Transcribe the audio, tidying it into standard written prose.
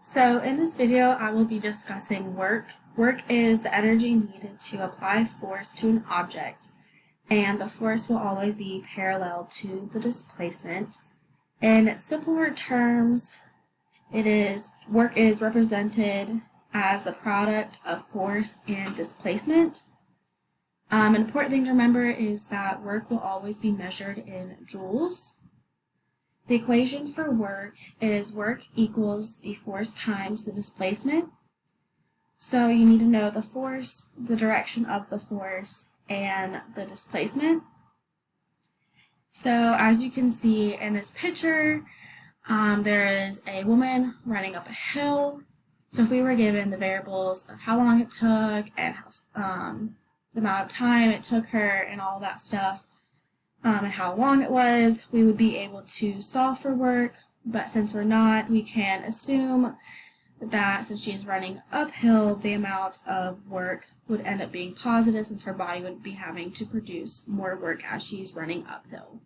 So in this video, I will be discussing work. Work is the energy needed to apply force to an object, and the force will always be parallel to the displacement. In simpler terms, work is represented as the product of force and displacement. An important thing to remember is that work will always be measured in joules. The equation for work is work equals the force times the displacement. So you need to know the force, the direction of the force, and the displacement. So as you can see in this picture, there is a woman running up a hill. So if we were given the variables of how long it took and the amount of time it took her and all that stuff, and how long it was, we would be able to solve for work. But since we're not, we can assume that since she is running uphill, the amount of work would end up being positive since her body would be having to produce more work as she's running uphill.